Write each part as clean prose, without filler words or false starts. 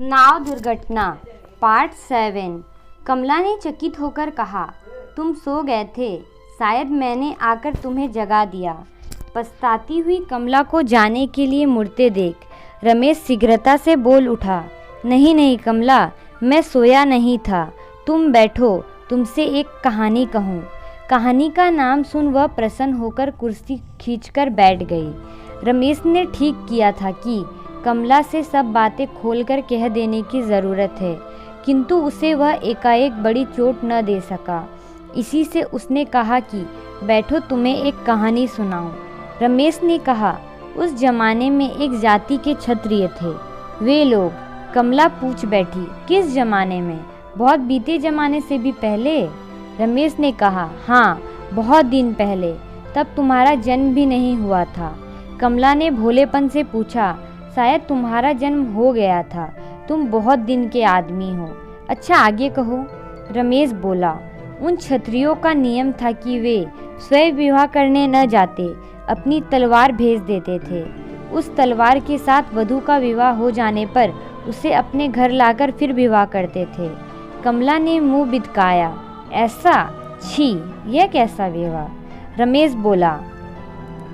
नाव दुर्घटना पार्ट 7। कमला ने चकित होकर कहा, तुम सो गए थे, शायद मैंने आकर तुम्हें जगा दिया। पछताती हुई कमला को जाने के लिए मुड़ते देख रमेश शीघ्रता से बोल उठा, नहीं नहीं कमला, मैं सोया नहीं था, तुम बैठो, तुमसे एक कहानी कहूँ। कहानी का नाम सुन वह प्रसन्न होकर कुर्सी खींचकर बैठ गई। रमेश ने ठीक किया था कि कमला से सब बातें खोलकर कह देने की ज़रूरत है, किंतु उसे वह एकाएक बड़ी चोट न दे सका। इसी से उसने कहा कि बैठो, तुम्हें एक कहानी सुनाऊं। रमेश ने कहा, उस जमाने में एक जाति के क्षत्रिय थे। वे लोग। कमला पूछ बैठी, किस जमाने में? बहुत बीते जमाने से भी पहले? रमेश ने कहा, हाँ, बहुत दिन पहले, तब तुम्हारा जन्म भी नहीं हुआ था। कमला ने भोलेपन से पूछा, शायद तुम्हारा जन्म हो गया था, तुम बहुत दिन के आदमी हो। अच्छा, आगे कहो। रमेश बोला, उन क्षत्रियों का नियम था कि वे स्वयं विवाह करने न जाते, अपनी तलवार भेज देते थे। उस तलवार के साथ वधू का विवाह हो जाने पर उसे अपने घर लाकर फिर विवाह करते थे। कमला ने मुंह बिदकाया, ऐसा? छी, यह कैसा विवाह? रमेश बोला,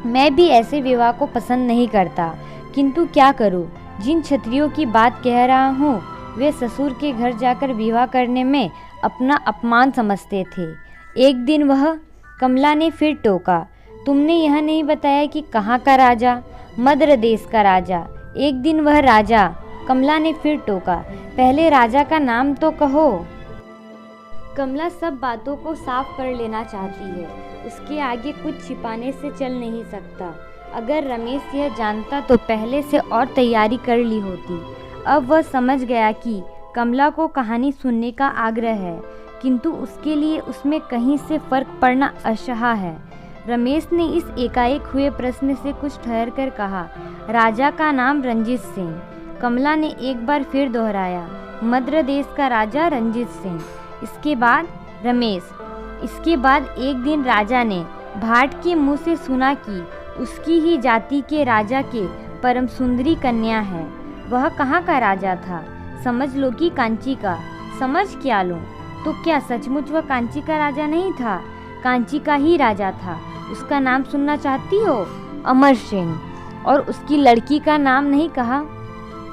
मैं भी ऐसे विवाह को पसंद नहीं करता, किंतु क्या करूं? जिन क्षत्रियों की बात कह रहा हूँ, वे ससुर के घर जाकर विवाह करने में अपना अपमान समझते थे। एक दिन वह। कमला ने फिर टोका, तुमने यह नहीं बताया कि कहाँ का राजा? मद्र देश का राजा। एक दिन वह राजा। कमला ने फिर टोका, पहले राजा का नाम तो कहो। कमला सब बातों को साफ कर लेना चाहती है, उसके आगे कुछ छिपाने से चल नहीं सकता। अगर रमेश यह जानता तो पहले से और तैयारी कर ली होती। अब वह समझ गया कि कमला को कहानी सुनने का आग्रह है, किंतु उसके लिए उसमें कहीं से फर्क पड़ना असह्य है। रमेश ने इस एकाएक हुए प्रश्न से कुछ ठहर कर कहा, राजा का नाम रंजीत सिंह। कमला ने एक बार फिर दोहराया, मद्र देश का राजा रंजीत सिंह। इसके बाद रमेश। इसके बाद एक दिन राजा ने भाट के मुँह से सुना कि उसकी ही जाति के राजा के परम सुंदरी कन्या है। वह कहाँ का राजा था? समझ लो कि कांची का। समझ क्या लूँ? तो क्या सचमुच वह कांची का राजा नहीं था? कांची का ही राजा था। उसका नाम सुनना चाहती हो? अमर सिंह। और उसकी लड़की का नाम नहीं कहा?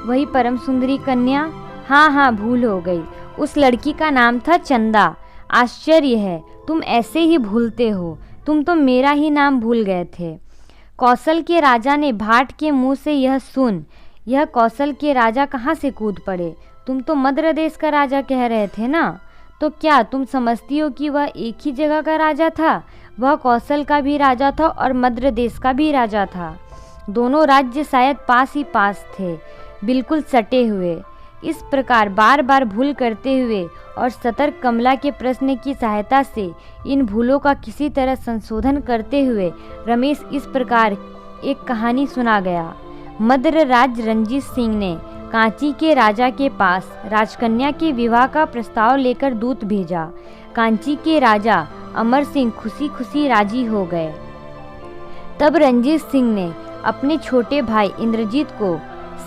वही परम सुंदरी कन्या। हाँ हाँ, भूल हो गई, उस लड़की का नाम था चंदा। आश्चर्य है, तुम ऐसे ही भूलते हो, तुम तो मेरा ही नाम भूल गए थे। कौशल के राजा ने भाट के मुंह से यह सुन, यह कौशल के राजा कहाँ से कूद पड़े? तुम तो मद्र देश का राजा कह रहे थे ना? तो क्या तुम समझती हो कि वह एक ही जगह का राजा था? वह कौशल का भी राजा था और मद्र देश का भी राजा था। दोनों राज्य शायद पास ही पास थे, बिल्कुल सटे हुए। इस प्रकार बार बार भूल करते हुए और सतर्क कमला के प्रश्न की सहायता से इन भूलों का किसी तरह संशोधन करते हुए रमेश इस प्रकार एक कहानी सुना गया। मद्र राज रंजीत सिंह ने कांची के राजा के पास राजकन्या के विवाह का प्रस्ताव लेकर दूत भेजा। कांची के राजा अमर सिंह खुशी खुशी राजी हो गए। तब रंजीत सिंह ने अपने छोटे भाई इंद्रजीत को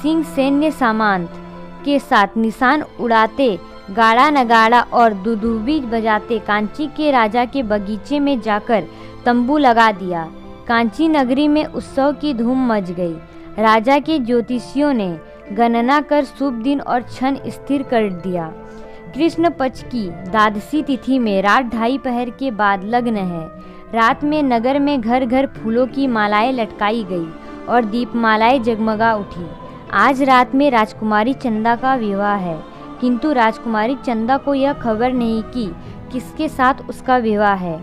सिंह सैन्य सामंत के साथ निशान उड़ाते, गाड़ा नगाड़ा और दुदुबी बजाते कांची के राजा के बगीचे में जाकर तंबू लगा दिया। कांची नगरी में उत्सव की धूम मच गई। राजा के ज्योतिषियों ने गणना कर शुभ दिन और क्षण स्थिर कर दिया। कृष्ण पक्ष की द्वादशी तिथि में रात 2:30 पहर के बाद लग्न है। रात में नगर में घर घर फूलों की मालाएं लटकाई गई और दीपमालाएं जगमगा उठी। आज रात में राजकुमारी चंदा का विवाह है, किंतु राजकुमारी चंदा को यह खबर नहीं कि किसके साथ उसका विवाह है।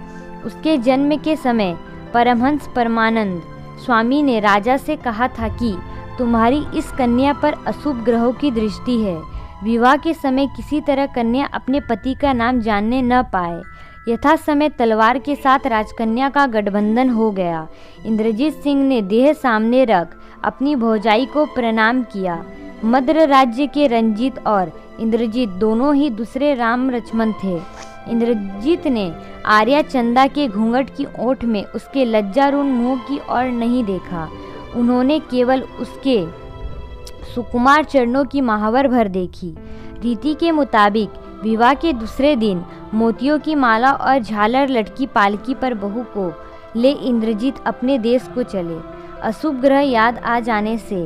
उसके जन्म के समय परमहंस परमानंद स्वामी ने राजा से कहा था कि तुम्हारी इस कन्या पर अशुभ ग्रहों की दृष्टि है। विवाह के समय किसी तरह कन्या अपने पति का नाम जानने न पाए। यथा समय तलवार के साथ राजकन्या का गठबंधन हो गया। इंद्रजीत सिंह ने देह सामने रख अपनी भौजाई को प्रणाम किया। मद्र राज्य के रंजीत और इंद्रजीत दोनों ही दूसरे राम लक्ष्मण थे। इंद्रजीत ने आर्या चंदा के घूंघट की ओट में उसके लज्जारूण मुंह की ओर नहीं देखा। उन्होंने केवल उसके सुकुमार चरणों की महावर भर देखी। रीति के मुताबिक विवाह के दूसरे दिन मोतियों की माला और झालर लटकी पालकी पर बहू को ले इंद्रजीत अपने देश को चले। अशुभ ग्रह याद आ जाने से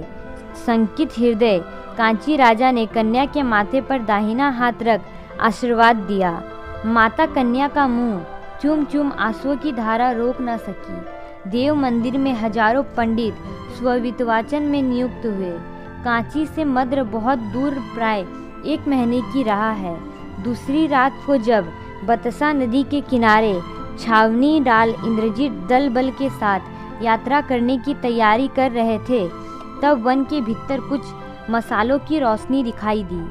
संकित हृदय कांची राजा ने कन्या के माथे पर दाहिना हाथ रख आशीर्वाद दिया। माता कन्या का मुंह चूम चूम आंसुओं की धारा रोक न सकी। देव मंदिर में हजारों पंडित स्ववितवाचन में नियुक्त हुए। कांची से मद्र बहुत दूर, प्राय 1 महीने की राह है। दूसरी रात को जब बतसा नदी के किनारे छावनी डाल इंद्रजीत दल बल के साथ यात्रा करने की तैयारी कर रहे थे, तब वन के भीतर कुछ मसालों की रोशनी दिखाई दी।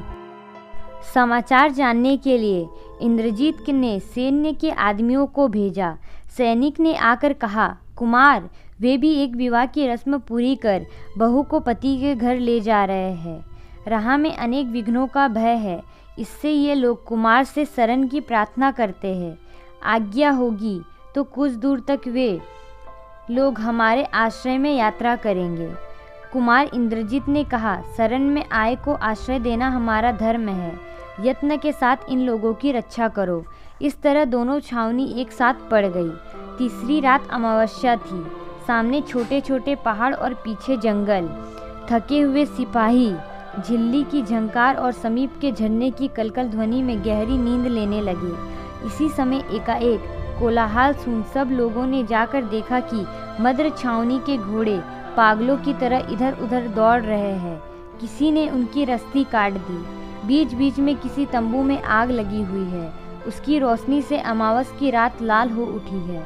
समाचार जानने के लिए इंद्रजीत ने सैन्य के आदमियों को भेजा। सैनिक ने आकर कहा, कुमार, वे भी एक विवाह की रस्म पूरी कर बहू को पति के घर ले जा रहे हैं। राह में अनेक विघ्नों का भय है, इससे ये लोग कुमार से शरण की प्रार्थना करते हैं। आज्ञा होगी तो कुछ दूर तक वे लोग हमारे आश्रय में यात्रा करेंगे। कुमार इंद्रजीत ने कहा, शरण में आए को आश्रय देना हमारा धर्म है। यत्न के साथ इन लोगों की रक्षा करो। इस तरह दोनों छावनी एक साथ पड़ गई। तीसरी रात अमावस्या थी। सामने छोटे छोटे पहाड़ और पीछे जंगल। थके हुए सिपाही झिल्ली की झंकार और समीप के झरने की कलकल ध्वनि में गहरी नींद लेने लगे। इसी समय एकाएक कोलाहल सुन सब लोगों ने जाकर देखा कि मद्र छावनी के घोड़े पागलों की तरह इधर उधर दौड़ रहे हैं। किसी ने उनकी रस्सी काट दी। बीच बीच में किसी तंबू में आग लगी हुई है। उसकी रोशनी से अमावस की रात लाल हो उठी है।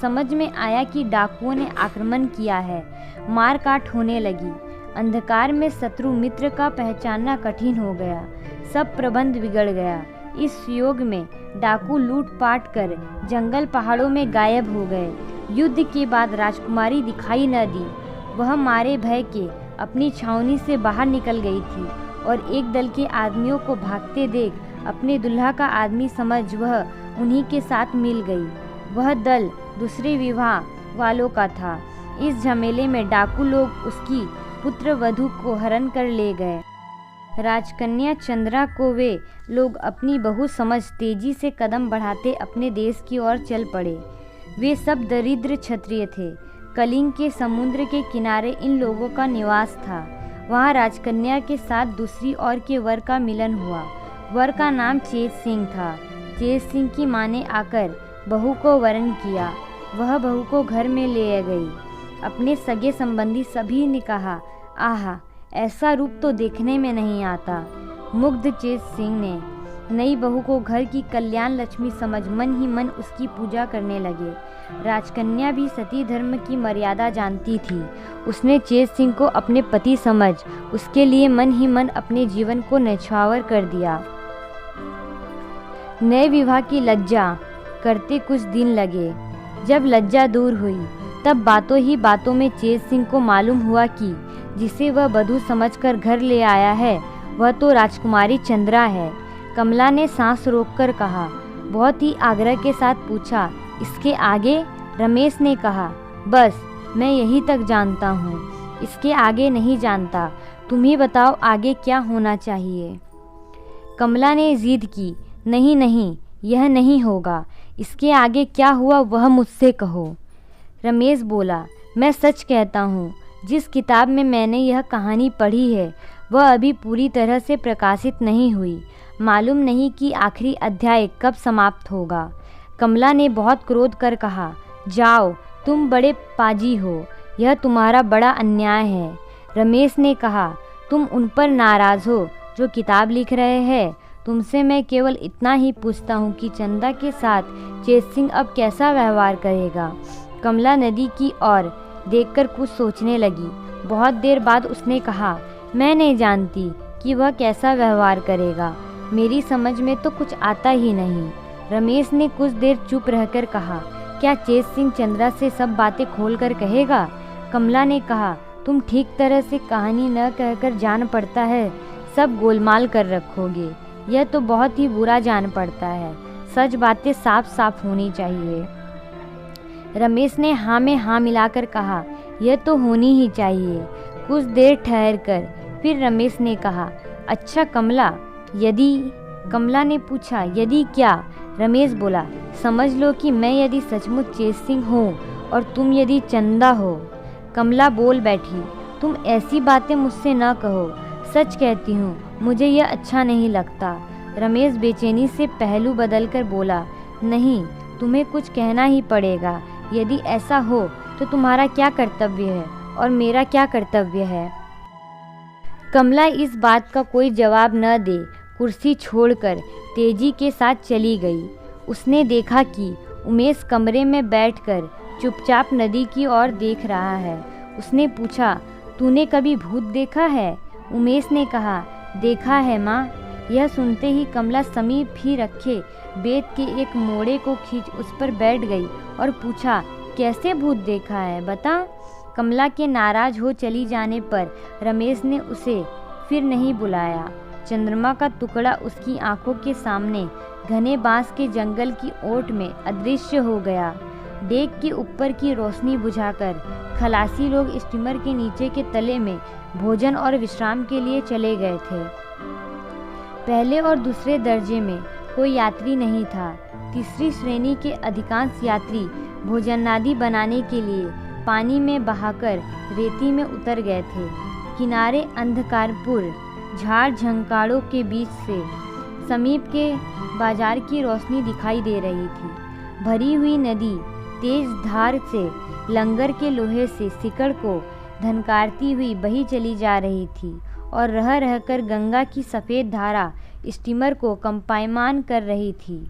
समझ में आया कि डाकुओं ने आक्रमण किया है। मार काट होने लगी। अंधकार में शत्रु मित्र का पहचानना कठिन हो गया। सब प्रबंध बिगड़ गया। इस योग में डाकू लूटपाट कर जंगल पहाड़ों में गायब हो गए। युद्ध के बाद राजकुमारी दिखाई न दी। वह मारे भय के अपनी छावनी से बाहर निकल गई थी और एक दल के आदमियों को भागते देख अपने दुल्हा का आदमी समझ वह उन्हीं के साथ मिल गई। वह दल दूसरे विवाह वालों का था। इस झमेले में डाकू लोग उसकी पुत्र वधू को हरण कर ले गए। राजकन्या चंद्रा को वे लोग अपनी बहू समझ तेजी से कदम बढ़ाते अपने देश की ओर चल पड़े। वे सब दरिद्र क्षत्रिय थे। कलिंग के समुद्र के किनारे इन लोगों का निवास था। वहाँ राजकन्या के साथ दूसरी ओर के वर का मिलन हुआ। वर का नाम चेत सिंह था। चेत सिंह की माँ ने आकर बहू को वरण किया। वह बहू को घर में ले गई। अपने सगे संबंधी सभी ने कहा, आहा, ऐसा रूप तो देखने में नहीं आता। मुग्ध चेत सिंह ने नई बहू को घर की कल्याण लक्ष्मी समझ मन ही मन उसकी पूजा करने लगे। राजकन्या भी सती धर्म की मर्यादा जानती थी। उसने चेत सिंह को अपने पति समझ उसके लिए मन ही मन अपने जीवन को न्यौछावर कर दिया। नए विवाह की लज्जा करते कुछ दिन लगे। जब लज्जा दूर हुई तब बातों ही बातों में चेत सिंह को मालूम हुआ कि जिसे वह बधू समझकर घर ले आया है वह तो राजकुमारी चंद्रा है। कमला ने सांस रोककर कहा। बहुत ही आग्रह के साथ पूछा, इसके आगे? रमेश ने कहा, बस मैं यही तक जानता हूँ, इसके आगे नहीं जानता। तुम ही बताओ आगे क्या होना चाहिए। कमला ने जिद की, नहीं नहीं, यह नहीं होगा। इसके आगे क्या हुआ वह मुझसे कहो। रमेश बोला, मैं सच कहता हूँ, जिस किताब में मैंने यह कहानी पढ़ी है वह अभी पूरी तरह से प्रकाशित नहीं हुई। मालूम नहीं कि आखिरी अध्याय कब समाप्त होगा। कमला ने बहुत क्रोध कर कहा, जाओ, तुम बड़े पाजी हो, यह तुम्हारा बड़ा अन्याय है। रमेश ने कहा, तुम उन पर नाराज़ हो जो किताब लिख रहे हैं। तुमसे मैं केवल इतना ही पूछता हूँ कि चंदा के साथ चेत सिंह अब कैसा व्यवहार करेगा। कमला नदी की ओर देखकर कुछ सोचने लगी। बहुत देर बाद उसने कहा, मैं नहीं जानती कि वह कैसा व्यवहार करेगा। मेरी समझ में तो कुछ आता ही नहीं। रमेश ने कुछ देर चुप रहकर कहा, क्या चेत सिंह चंद्रा से सब बातें खोलकर कहेगा? कमला ने कहा, तुम ठीक तरह से कहानी न कहकर जान पड़ता है सब गोलमाल कर रखोगे। यह तो बहुत ही बुरा जान पड़ता है। सच बातें साफ साफ होनी चाहिए। रमेश ने हाँ में हाँ मिलाकर कहा, यह तो होनी ही चाहिए। कुछ देर ठहर कर फिर रमेश ने कहा, अच्छा कमला, यदि? कमला ने पूछा, यदि क्या? रमेश बोला, समझ लो कि मैं यदि सचमुच चेत सिंह हूँ और तुम यदि चंदा हो। कमला बोल बैठी, तुम ऐसी बातें मुझसे न कहो, सच कहती हूँ, मुझे यह अच्छा नहीं लगता। रमेश बेचैनी से पहलू बदलकर बोला, नहीं, तुम्हें कुछ कहना ही पड़ेगा। यदि ऐसा हो तो तुम्हारा क्या कर्तव्य है और मेरा क्या कर्तव्य है? कमला इस बात का कोई जवाब न दे कुर्सी छोड़कर तेजी के साथ चली गई। उसने देखा कि उमेश कमरे में बैठकर चुपचाप नदी की ओर देख रहा है। उसने पूछा, तूने कभी भूत देखा है? उमेश ने कहा, देखा है माँ। यह सुनते ही कमला समीप ही रखे बेत के एक मोड़े को खींच उस पर बैठ गई और पूछा, कैसे भूत देखा है, बता? कमला के नाराज हो चली जाने पर रमेश ने उसे फिर नहीं बुलाया। चंद्रमा का टुकड़ा उसकी आंखों के सामने घने बांस के जंगल की ओट में अदृश्य हो गया। डेक के ऊपर की रोशनी बुझाकर खलासी लोग स्टीमर के नीचे के तले में भोजन और विश्राम के लिए चले गए थे। पहले और दूसरे दर्जे में कोई यात्री नहीं था। तीसरी श्रेणी के अधिकांश यात्री भोजनादि बनाने के लिए पानी में बहाकर रेती में उतर गए थे। किनारे अंधकारपुर झाड़ झंकाड़ों के बीच से समीप के बाजार की रोशनी दिखाई दे रही थी। भरी हुई नदी तेज धार से लंगर के लोहे से सिकड़ को धनकारती हुई बही चली जा रही थी और रह रहकर गंगा की सफ़ेद धारा स्टीमर को कंपायमान कर रही थी।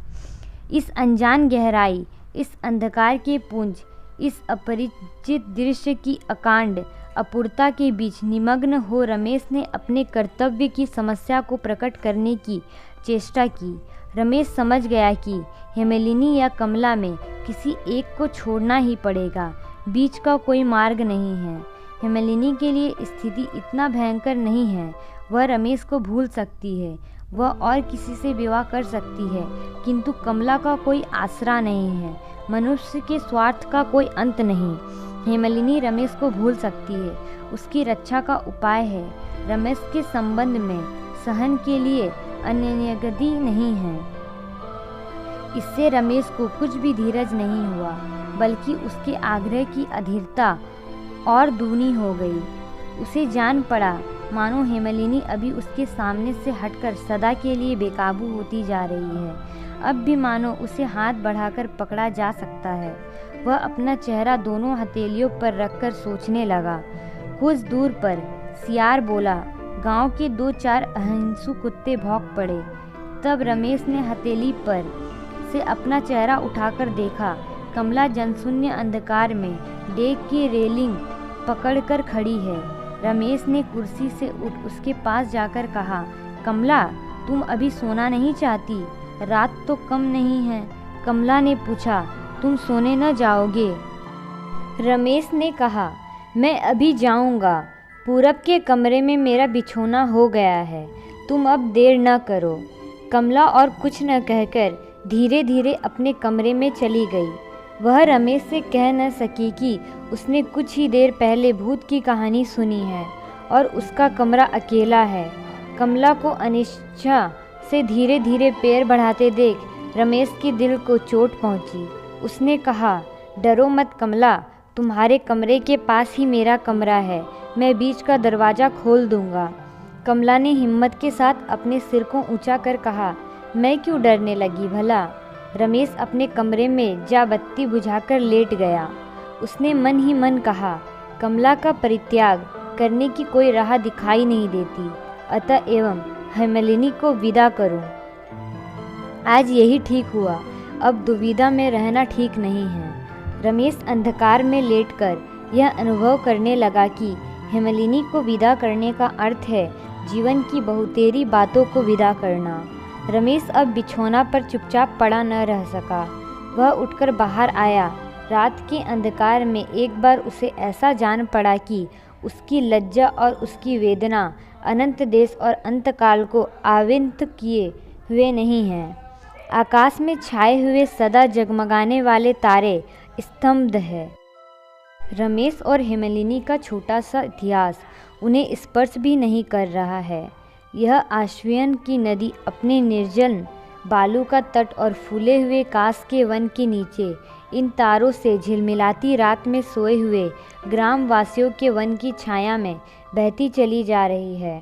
इस अनजान गहराई, इस अंधकार के पुंज, इस अपरिचित दृश्य की अकांड अपूर्णता के बीच निमग्न हो रमेश ने अपने कर्तव्य की समस्या को प्रकट करने की चेष्टा की। रमेश समझ गया कि हेमलिनी या कमला में किसी एक को छोड़ना ही पड़ेगा, बीच का कोई मार्ग नहीं है। हेमलिनी के लिए स्थिति इतना भयंकर नहीं है, वह रमेश को भूल सकती है, वह और किसी से विवाह कर सकती है, किंतु कमला का कोई आसरा नहीं है, मनुष्य के स्वार्थ का कोई अंत नहीं। हेमलिनी रमेश को भूल सकती है, उसकी रक्षा का उपाय है। रमेश के संबंध में सहन के लिए अन्यगति नहीं है। इससे रमेश को कुछ भी धीरज नहीं हुआ, बल्कि उसके आग्रह की अधीरता और दूनी हो गई। उसे जान पड़ा मानो हेमलिनी अभी उसके सामने से हटकर सदा के लिए बेकाबू होती जा रही है। अब भी मानो उसे हाथ बढ़ाकर पकड़ा जा सकता है। वह अपना चेहरा दोनों हथेलियों पर रखकर सोचने लगा। कुछ दूर पर सियार बोला, गांव के 2-4 अहिंसू कुत्ते भौंक पड़े। तब रमेश ने हथेली पर से अपना चेहरा उठाकर देखा। कमला जनशून्य अंधकार में डेक की रेलिंग पकड़कर खड़ी है। रमेश ने कुर्सी से उठ उसके पास जाकर कहा, कमला, तुम अभी सोना नहीं चाहती? रात तो कम नहीं है। कमला ने पूछा, तुम सोने न जाओगे? रमेश ने कहा, मैं अभी जाऊंगा। पूरब के कमरे में मेरा बिछौना हो गया है, तुम अब देर न करो। कमला और कुछ न कहकर धीरे धीरे अपने कमरे में चली गई। वह रमेश से कह न सकी कि उसने कुछ ही देर पहले भूत की कहानी सुनी है और उसका कमरा अकेला है। कमला को अनिच्छा से धीरे धीरे पैर बढ़ाते देख रमेश के दिल को चोट पहुंची। उसने कहा, डरो मत कमला, तुम्हारे कमरे के पास ही मेरा कमरा है, मैं बीच का दरवाज़ा खोल दूंगा। कमला ने हिम्मत के साथ अपने सिर को ऊंचा कर कहा, मैं क्यों डरने लगी भला? रमेश अपने कमरे में जा बत्ती बुझाकर लेट गया। उसने मन ही मन कहा, कमला का परित्याग करने की कोई राह दिखाई नहीं देती, अतः एवं हेमलिनी को विदा करूं। आज यही ठीक हुआ, अब दुविधा में रहना ठीक नहीं है। रमेश अंधकार में लेटकर यह अनुभव करने लगा कि हेमलिनी को विदा करने का अर्थ है जीवन की बहुतेरी बातों को विदा करना। रमेश अब बिछौना पर चुपचाप पड़ा न रह सका। वह उठकर बाहर आया। रात के अंधकार में एक बार उसे ऐसा जान पड़ा कि उसकी लज्जा और उसकी वेदना अनंत देश और अंतकाल को आवृत किए हुए नहीं हैं। आकाश में छाए हुए सदा जगमगाने वाले तारे स्तब्ध है। रमेश और हेमलिनी का छोटा सा इतिहास उन्हें स्पर्श भी नहीं कर रहा है। यह आश्विन की नदी अपने निर्जन बालू का तट और फूले हुए कांस के वन के नीचे इन तारों से झिलमिलाती रात में सोए हुए ग्रामवासियों के वन की छाया में बहती चली जा रही है।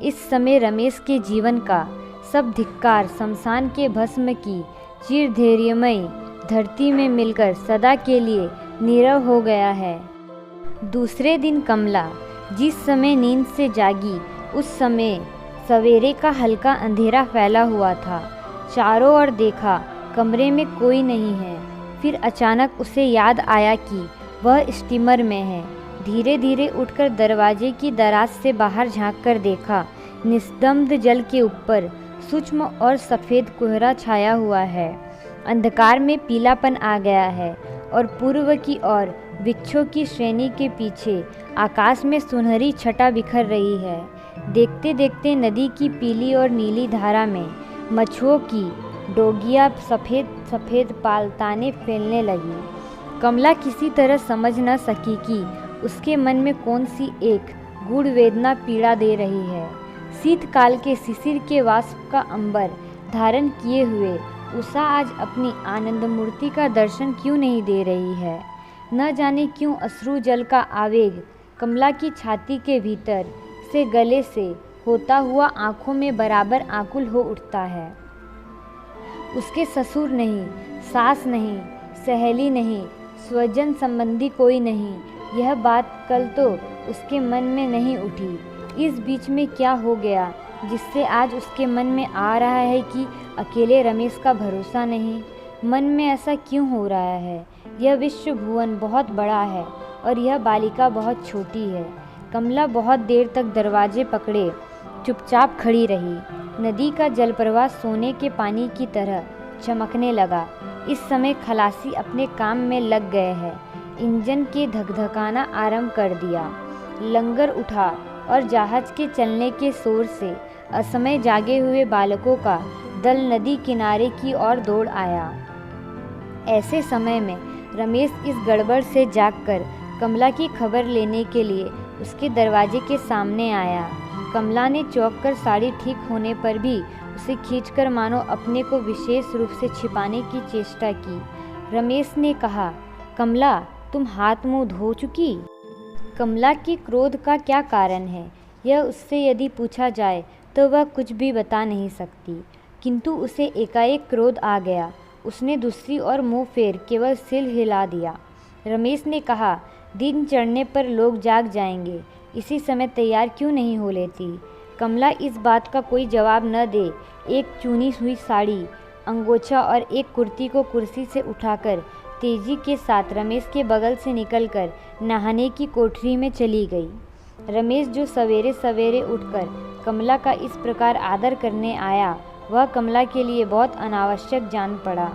इस समय रमेश के जीवन का सब धिक्कार शमशान के भस्म की चिरधैर्यमयी धरती में मिलकर सदा के लिए नीरव हो गया है। दूसरे दिन कमला जिस समय नींद से जागी उस समय सवेरे का हल्का अंधेरा फैला हुआ था। चारों ओर देखा, कमरे में कोई नहीं है। फिर अचानक उसे याद आया कि वह स्टीमर में है। धीरे धीरे उठकर दरवाजे की दराज से बाहर झांककर देखा। निस्तब्ध जल के ऊपर सूक्ष्म और सफ़ेद कोहरा छाया हुआ है। अंधकार में पीलापन आ गया है और पूर्व की ओर वृक्षों की श्रेणी के पीछे आकाश में सुनहरी छटा बिखर रही है। देखते देखते नदी की पीली और नीली धारा में मछुओं की डोगियाँ सफ़ेद सफ़ेद पालताने फैलने लगी। कमला किसी तरह समझ न सकी कि उसके मन में कौन सी एक गूढ़ वेदना पीड़ा दे रही है। शीतकाल के शिशिर के वाष्प का अंबर धारण किए हुए उषा आज अपनी आनंद मूर्ति का दर्शन क्यों नहीं दे रही है। न जाने क्यों अश्रु जल का आवेग कमला की छाती के भीतर से गले से होता हुआ आंखों में बराबर आकुल हो उठता है। उसके ससुर नहीं, सास नहीं, सहेली नहीं, स्वजन संबंधी कोई नहीं, यह बात कल तो उसके मन में नहीं उठी। इस बीच में क्या हो गया जिससे आज उसके मन में आ रहा है कि अकेले रमेश का भरोसा नहीं। मन में ऐसा क्यों हो रहा है? यह विश्व भुवन बहुत बड़ा है और यह बालिका बहुत छोटी है। कमला बहुत देर तक दरवाजे पकड़े चुपचाप खड़ी रही। नदी का जलप्रवाह सोने के पानी की तरह चमकने लगा। इस समय खलासी अपने काम में लग गए हैं। इंजन के धकधकाना आरंभ कर दिया। लंगर उठा और जहाज के चलने के शोर से असमय जागे हुए बालकों का दल नदी किनारे की ओर दौड़ आया। ऐसे समय में रमेश इस गड़बड़ से जागकर कमला की खबर लेने के लिए उसके दरवाजे के सामने आया। कमला ने चौंक कर साड़ी ठीक होने पर भी उसे खींचकर मानो अपने को विशेष रूप से छिपाने की चेष्टा की। रमेश ने कहा, कमला तुम हाथ मुंह धो चुकी? कमला के क्रोध का क्या कारण है, यह उससे यदि पूछा जाए तो वह कुछ भी बता नहीं सकती। किंतु उसे एकाएक क्रोध आ गया। उसने दूसरी ओर मुंह फेर केवल सिर हिला दिया। रमेश ने कहा, दिन चढ़ने पर लोग जाग जाएंगे, इसी समय तैयार क्यों नहीं हो लेती? कमला इस बात का कोई जवाब न दे एक चुनी हुई साड़ी, अंगोछा और एक कुर्ती को कुर्सी से उठाकर तेजी के साथ रमेश के बगल से निकलकर नहाने की कोठरी में चली गई। रमेश जो सवेरे सवेरे उठकर कमला का इस प्रकार आदर करने आया, वह कमला के लिए बहुत अनावश्यक जान पड़ा।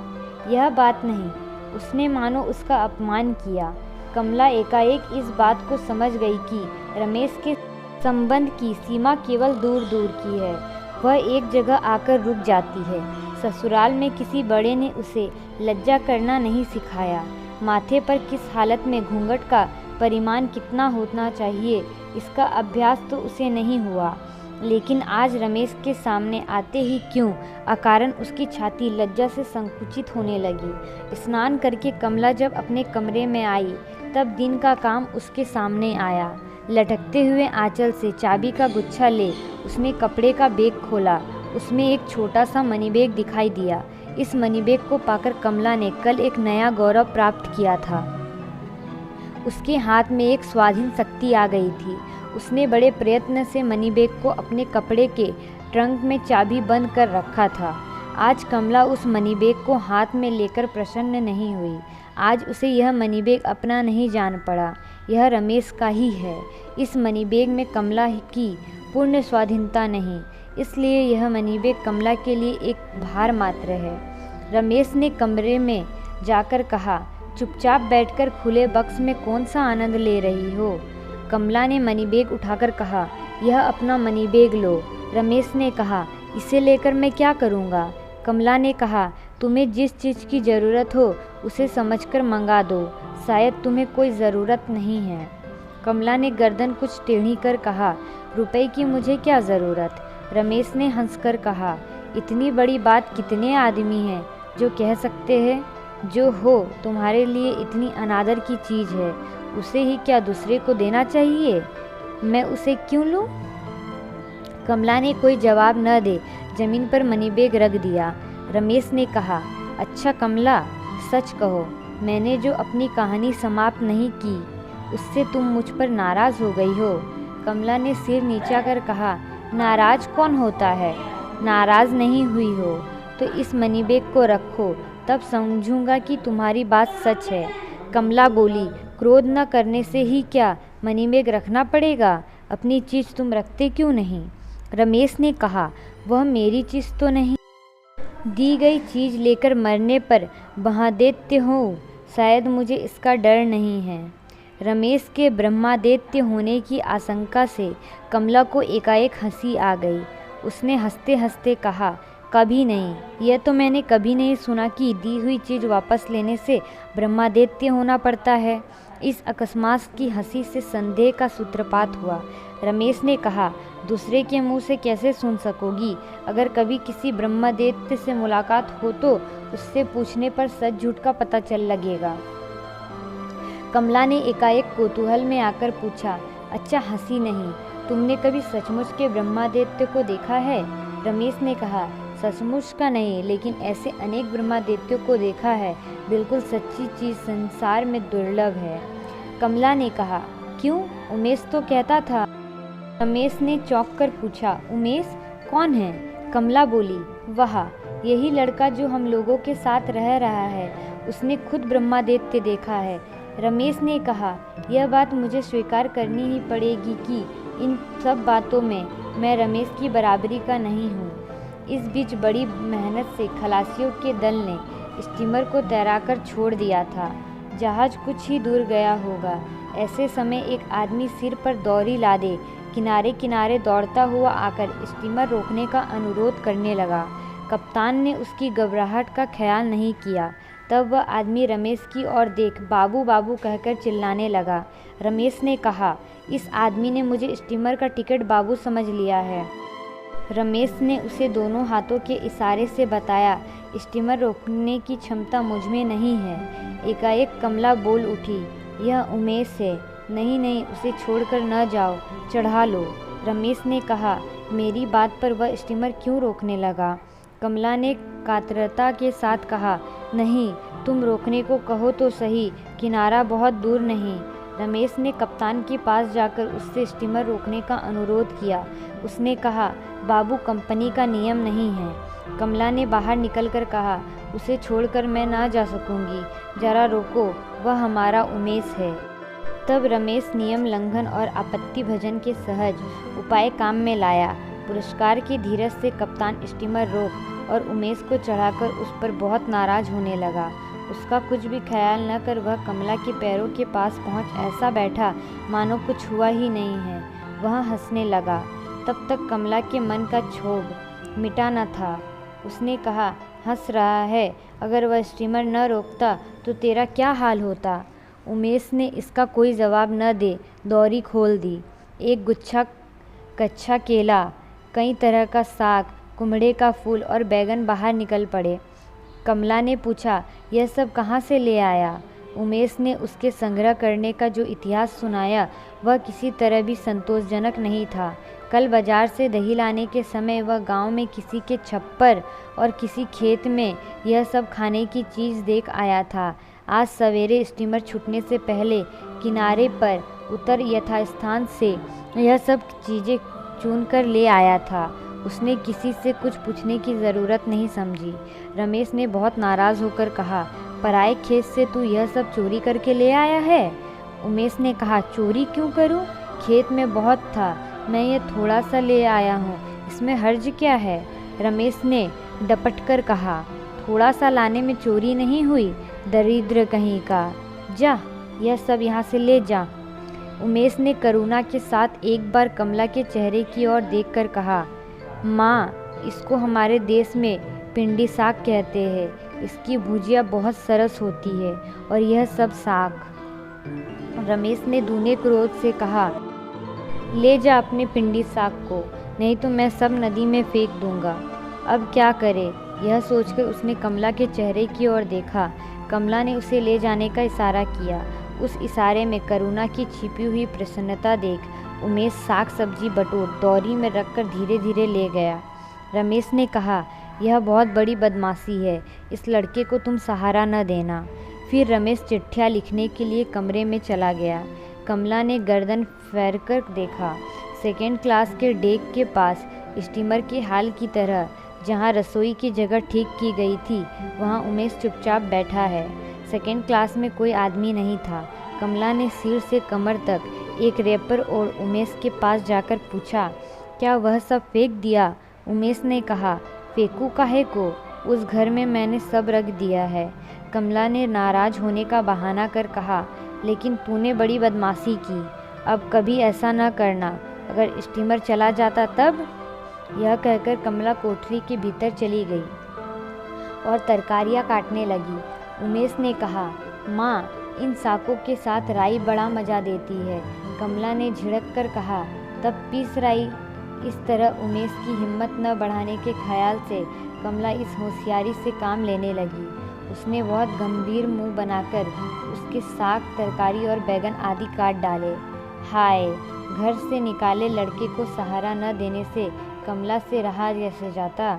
यह बात नहीं, उसने मानो उसका अपमान किया। कमला एकाएक इस बात को समझ गई कि रमेश के संबंध की सीमा केवल दूर दूर की है। वह एक जगह आकर रुक जाती है। ससुराल में किसी बड़े ने उसे लज्जा करना नहीं सिखाया। माथे पर किस हालत में घूंघट का परिमाण कितना होना चाहिए, इसका अभ्यास तो उसे नहीं हुआ। लेकिन आज रमेश के सामने आते ही क्यों अकारण उसकी छाती लज्जा से संकुचित होने लगी। स्नान करके कमला जब अपने कमरे में आई तब दिन का काम उसके सामने आया। लटकते हुए आंचल से चाबी का गुच्छा ले उसने कपड़े का बैग खोला। उसमें एक छोटा सा मनी बैग दिखाई दिया। इस मनी बैग को पाकर कमला ने कल एक नया गौरव प्राप्त किया था। उसके हाथ में एक स्वाधीन शक्ति आ गई थी। उसने बड़े प्रयत्न से मनी बैग को अपने कपड़े के ट्रंक में चाबी बंद कर रखा था। आज कमला उस मनी बैग को हाथ में लेकर प्रसन्न नहीं हुई। आज उसे यह मनी बैग अपना नहीं जान पड़ा, यह रमेश का ही है। इस मनी बैग में कमला की पूर्ण स्वाधीनता नहीं, इसलिए यह मनी बैग कमला के लिए एक भार मात्र है। रमेश ने कमरे में जाकर कहा, चुपचाप बैठकर खुले बक्स में कौन सा आनंद ले रही हो? कमला ने मनी बैग उठाकर कहा, यह अपना मनी बैग लो। रमेश ने कहा, इसे लेकर मैं क्या करूँगा? कमला ने कहा, तुम्हें जिस चीज़ की ज़रूरत हो उसे समझकर मंगा दो, शायद तुम्हें कोई ज़रूरत नहीं है। कमला ने गर्दन कुछ टेढ़ी कर कहा, रुपए की मुझे क्या ज़रूरत। रमेश ने हंसकर कहा, इतनी बड़ी बात कितने आदमी हैं जो कह सकते हैं। जो हो तुम्हारे लिए इतनी अनादर की चीज़ है, उसे ही क्या दूसरे को देना चाहिए। मैं उसे क्यों लूँ। कमला ने कोई जवाब न दे जमीन पर मनी बैग रख दिया। रमेश ने कहा, अच्छा कमला, सच कहो, मैंने जो अपनी कहानी समाप्त नहीं की उससे तुम मुझ पर नाराज़ हो गई हो। कमला ने सिर नीचा कर कहा, नाराज़ कौन होता है। नाराज़ नहीं हुई हो तो इस मनी बैग को रखो, तब समझूंगा कि तुम्हारी बात सच है। कमला बोली, क्रोध न करने से ही क्या मनी बैग रखना पड़ेगा। अपनी चीज़ तुम रखते क्यों नहीं। रमेश ने कहा, वह मेरी चीज़ तो नहीं। दी गई चीज़ लेकर मरने पर बहा देते हो, शायद मुझे इसका डर नहीं है। रमेश के ब्रह्मादित्य होने की आशंका से कमला को एकाएक हंसी आ गई। उसने हंसते हंसते कहा, कभी नहीं, यह तो मैंने कभी नहीं सुना कि दी हुई चीज़ वापस लेने से ब्रह्मादित्य होना पड़ता है। इस अकस्मात की हंसी से संदेह का सूत्रपात हुआ। रमेश ने कहा, दूसरे के मुंह से कैसे सुन सकोगी। अगर कभी किसी ब्रह्मदैत्य से मुलाकात हो तो उससे पूछने पर सच झूठ का पता चल लगेगा। कमला ने एकाएक कौतूहल में आकर पूछा, अच्छा हंसी नहीं, तुमने कभी सचमुच के ब्रह्मदैत्य को देखा है। रमेश ने कहा, सचमुच का नहीं, लेकिन ऐसे अनेक ब्रह्मदैत्यों को देखा है। बिल्कुल सच्ची चीज़ संसार में दुर्लभ है। कमला ने कहा, क्यों, उमेश तो कहता था। रमेश ने चौंक कर पूछा, उमेश कौन है। कमला बोली, वह यही लड़का जो हम लोगों के साथ रह रहा है, उसने खुद ब्रह्मदैत्य देखा है। रमेश ने कहा, यह बात मुझे स्वीकार करनी ही पड़ेगी कि इन सब बातों में मैं रमेश की बराबरी का नहीं हूँ। इस बीच बड़ी मेहनत से खलासियों के दल ने स्टीमर को तैराकर छोड़ दिया था। जहाज कुछ ही दूर गया होगा। ऐसे समय एक आदमी सिर पर दौरी लादे किनारे किनारे दौड़ता हुआ आकर स्टीमर रोकने का अनुरोध करने लगा। कप्तान ने उसकी घबराहट का ख्याल नहीं किया। तब वह आदमी रमेश की ओर देख बाबू बाबू कहकर चिल्लाने लगा। रमेश ने कहा, इस आदमी ने मुझे स्टीमर का टिकट बाबू समझ लिया है। रमेश ने उसे दोनों हाथों के इशारे से बताया, स्टीमर रोकने की क्षमता मुझ में नहीं है। एकाएक कमला बोल उठी, यह उमेश है। नहीं नहीं, उसे छोड़कर न जाओ, चढ़ा लो। रमेश ने कहा, मेरी बात पर वह स्टीमर क्यों रोकने लगा। कमला ने कातरता के साथ कहा, नहीं, तुम रोकने को कहो तो सही, किनारा बहुत दूर नहीं। रमेश ने कप्तान के पास जाकर उससे स्टीमर रोकने का अनुरोध किया। उसने कहा, बाबू, कंपनी का नियम नहीं है। कमला ने बाहर निकलकर कहा, उसे छोड़कर मैं ना जा सकूंगी, जरा रोको, वह हमारा उमेश है। तब रमेश नियम लंघन और आपत्ति भजन के सहज उपाय काम में लाया। पुरस्कार की धीरज से कप्तान स्टीमर रोक और उमेश को चढ़ाकर उस पर बहुत नाराज होने लगा। उसका कुछ भी ख्याल न कर वह कमला के पैरों के पास पहुंच ऐसा बैठा मानो कुछ हुआ ही नहीं है। वह हंसने लगा। तब तक कमला के मन का क्षोभ मिटा न था। उसने कहा, हंस रहा है, अगर वह स्टीमर न रोकता तो तेरा क्या हाल होता। उमेश ने इसका कोई जवाब न दे दौरी खोल दी। एक गुच्छा कच्चा केला, कई तरह का साग, कुमड़े का फूल और बैगन बाहर निकल पड़े। कमला ने पूछा, यह सब कहाँ से ले आया। उमेश ने उसके संग्रह करने का जो इतिहास सुनाया वह किसी तरह भी संतोषजनक नहीं था। कल बाजार से दही लाने के समय वह गांव में किसी के छप्पर और किसी खेत में यह सब खाने की चीज़ देख आया था। आज सवेरे स्टीमर छूटने से पहले किनारे पर उतर यथास्थान से यह सब चीज़ें चुन कर ले आया था। उसने किसी से कुछ पूछने की ज़रूरत नहीं समझी। रमेश ने बहुत नाराज़ होकर कहा, पराए खेत से तू यह सब चोरी करके ले आया है। उमेश ने कहा, चोरी क्यों करूं? खेत में बहुत था, मैं ये थोड़ा सा ले आया हूँ, इसमें हर्ज क्या है। रमेश ने डपट कर कहा, थोड़ा सा लाने में चोरी नहीं हुई, दरिद्र कहीं का, जा यह सब यहाँ से ले जा। उमेश ने करुणा के साथ एक बार कमला के चेहरे की ओर देखकर कहा, माँ, इसको हमारे देश में पिंडी साग कहते हैं। इसकी भुजिया बहुत सरस होती है और यह सब साग। रमेश ने दूने क्रोध से कहा, ले जा अपने पिंडी साग को, नहीं तो मैं सब नदी में फेंक दूंगा। अब क्या करे, यह सोचकर उसने कमला के चेहरे की ओर देखा। कमला ने उसे ले जाने का इशारा किया। उस इशारे में करुणा की छिपी हुई प्रसन्नता देख उमेश साग सब्जी बटोर दौरी में रखकर धीरे धीरे ले गया। रमेश ने कहा, यह बहुत बड़ी बदमाशी है, इस लड़के को तुम सहारा न देना। फिर रमेश चिट्ठियाँ लिखने के लिए कमरे में चला गया। कमला ने गर्दन फेरकर देखा। सेकेंड क्लास के डेक के पास स्टीमर के हाल की तरह जहाँ रसोई की जगह ठीक की गई थी, वहाँ उमेश चुपचाप बैठा है। सेकेंड क्लास में कोई आदमी नहीं था। कमला ने सिर से कमर तक एक रैपर और उमेश के पास जाकर पूछा, क्या वह सब फेंक दिया? उमेश ने कहा, फेंकू काहे को, उस घर में मैंने सब रख दिया है। कमला ने नाराज होने का बहाना कर कहा, लेकिन तूने बड़ी बदमाशी की, अब कभी ऐसा न करना, अगर स्टीमर चला जाता तब। यह कहकर कमला कोठरी के भीतर चली गई और तरकारियाँ काटने लगी। उमेश ने कहा, माँ, इन साकों के साथ राई बड़ा मज़ा देती है। कमला ने झिड़क कर कहा, तब पीस राई। इस तरह उमेश की हिम्मत न बढ़ाने के ख्याल से कमला इस होशियारी से काम लेने लगी। उसने बहुत गंभीर मुंह बनाकर उसके साग, तरकारी और बैगन आदि काट डाले। हाय, घर से निकाले लड़के को सहारा न देने से कमला से रहा कैसे जाता।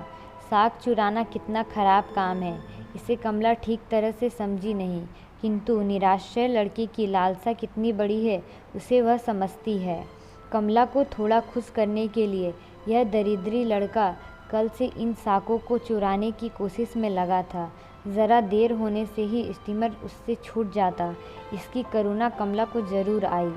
साग चुराना कितना खराब काम है, इसे कमला ठीक तरह से समझी नहीं, किंतु निराश्रय लड़के की लालसा कितनी बड़ी है उसे वह समझती है। कमला को थोड़ा खुश करने के लिए यह दरिद्री लड़का कल से इन साकों को चुराने की कोशिश में लगा था। ज़रा देर होने से ही स्टीमर उससे छूट जाता, इसकी करुणा कमला को जरूर आई।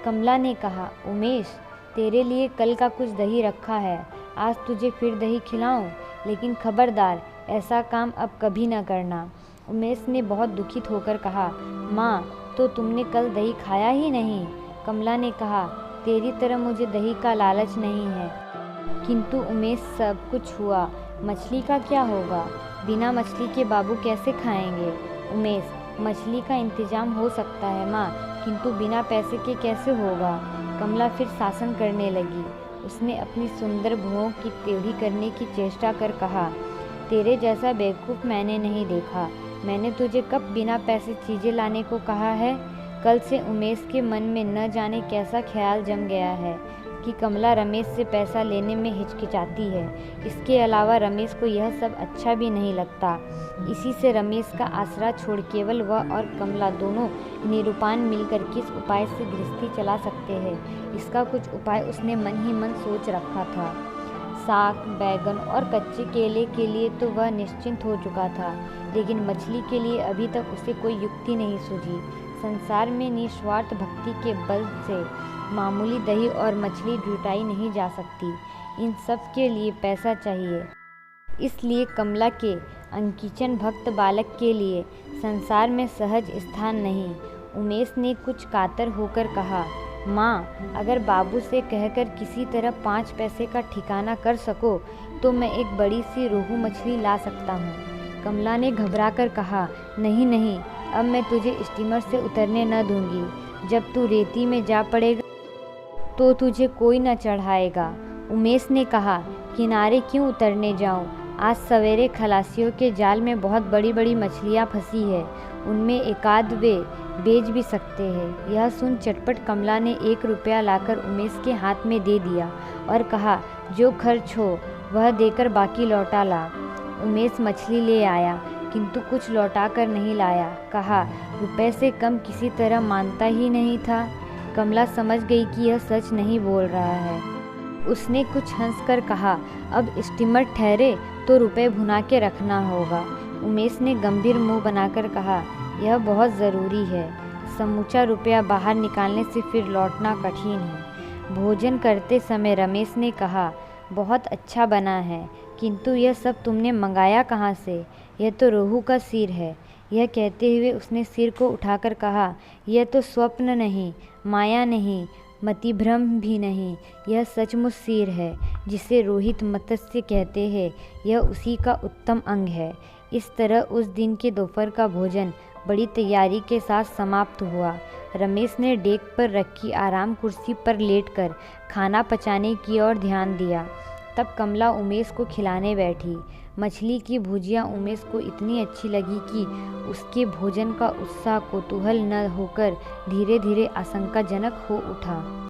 कमला ने कहा, उमेश, तेरे लिए कल का कुछ दही रखा है, आज तुझे फिर दही खिलाऊं, लेकिन खबरदार ऐसा काम अब कभी न करना। उमेश ने बहुत दुखित होकर कहा, माँ, तो तुमने कल दही खाया ही नहीं। कमला ने कहा, तेरी तरह मुझे दही का लालच नहीं है। किंतु उमेश, सब कुछ हुआ, मछली का क्या होगा? बिना मछली के बाबू कैसे खाएंगे? उमेश, मछली का इंतजाम हो सकता है माँ, किंतु बिना पैसे के कैसे होगा? कमला फिर शासन करने लगी। उसने अपनी सुंदर भुओं की टेढ़ी करने की चेष्टा कर कहा, तेरे जैसा बेवकूफ़ मैंने नहीं देखा। मैंने तुझे कब बिना पैसे चीज़ें लाने को कहा है? कल से उमेश के मन में न जाने कैसा ख्याल जम गया है कि कमला रमेश से पैसा लेने में हिचकिचाती है। इसके अलावा रमेश को यह सब अच्छा भी नहीं लगता। इसी से रमेश का आसरा छोड़ केवल वह और कमला दोनों निरूपान मिलकर किस उपाय से गृहस्थी चला सकते हैं, इसका कुछ उपाय उसने मन ही मन सोच रखा था। साग, बैगन और कच्चे केले के लिए तो वह निश्चिंत हो चुका था, लेकिन मछली के लिए अभी तक उसे कोई युक्ति नहीं सूझी। संसार में निस्वार्थ भक्ति के बल से मामूली दही और मछली जुटाई नहीं जा सकती, इन सब के लिए पैसा चाहिए। इसलिए कमला के अंकिचन भक्त बालक के लिए संसार में सहज स्थान नहीं। उमेश ने कुछ कातर होकर कहा, माँ, अगर बाबू से कहकर किसी तरह 5 पैसे का ठिकाना कर सको तो मैं एक बड़ी सी रोहू मछली ला सकता हूँ। कमला ने घबराकर कहा, नहीं नहीं, अब मैं तुझे स्टीमर से उतरने न दूंगी। जब तू रेती में जा पड़ेगा तो तुझे कोई न चढ़ाएगा। उमेश ने कहा, किनारे क्यों उतरने जाऊं? आज सवेरे खलासियों के जाल में बहुत बड़ी बड़ी मछलियां फंसी है, उनमें एकाध वे बेच भी सकते हैं। यह सुन चटपट कमला ने 1 रुपया लाकर उमेश के हाथ में दे दिया और कहा, जो खर्च हो वह देकर बाकी लौटा ला। उमेश मछली ले आया, किंतु कुछ लौटा कर नहीं लाया। कहा, रुपए से कम किसी तरह मानता ही नहीं था। कमला समझ गई कि यह सच नहीं बोल रहा है। उसने कुछ हंसकर कहा, अब स्टीमर ठहरे तो रुपए भुना के रखना होगा। उमेश ने गंभीर मुंह बनाकर कहा, यह बहुत ज़रूरी है, समूचा रुपया बाहर निकालने से फिर लौटना कठिन है। भोजन करते समय रमेश ने कहा, बहुत अच्छा बना है, किंतु यह सब तुमने मंगाया कहाँ से? यह तो रोहू का सिर है। यह कहते हुए उसने सिर को उठाकर कहा, यह तो स्वप्न नहीं, माया नहीं, मतिभ्रम भी नहीं, यह सचमुच सिर है, जिसे रोहित मत्स्य कहते हैं। यह उसी का उत्तम अंग है। इस तरह उस दिन के दोपहर का भोजन बड़ी तैयारी के साथ समाप्त हुआ। रमेश ने डेक पर रखी आराम कुर्सी पर लेटकर खाना पचाने की ओर ध्यान दिया। तब कमला उमेश को खिलाने बैठी। मछली की भुजिया उमेश को इतनी अच्छी लगी कि उसके भोजन का उत्साह कौतूहल न होकर धीरे धीरे आशंकाजनक हो उठा।